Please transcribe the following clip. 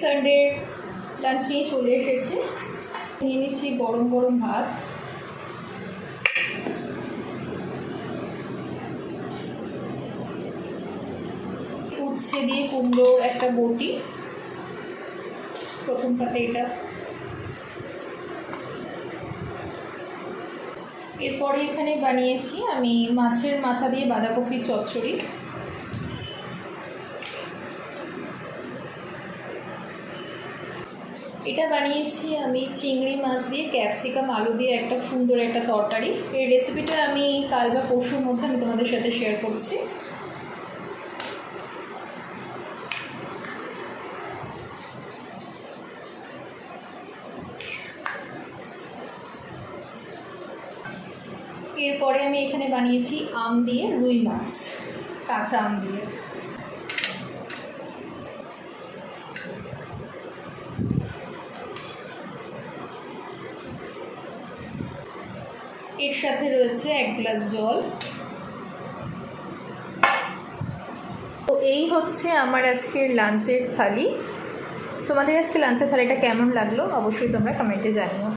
Sunday lunch নিয়ে চলে এসেছি। নিয়ে নিচ্ছি গরম গরম ভাত, উচ্ছে দিয়ে কুমড়ো একটা বটি, প্রথম পাতে এটা। এরপরে এখানে বানিয়েছি আমি মাছের মাথা দিয়ে বাঁধাকপির চচ্চড়ি। এটা বানিয়েছি আমি চিংড়ি মাছ দিয়ে ক্যাপসিকাম আলু দিয়ে একটা সুন্দর একটা তরকারি। এই রেসিপিটা আমি কাল বা পরশুর মধ্যে আমি তোমাদের সাথে শেয়ার করছি। এরপরে আমি এখানে বানিয়েছি আম দিয়ে রুই মাছ, কাঁচা আম দিয়ে। এর সাথে রয়েছে 1 গ্লাস জল। তো এই হচ্ছে আমার আজকের লাঞ্চের থালি। তোমাদের আজকে লাঞ্চের থালিটা কেমন লাগলো অবশ্যই তোমরা কমেন্টে জানিও।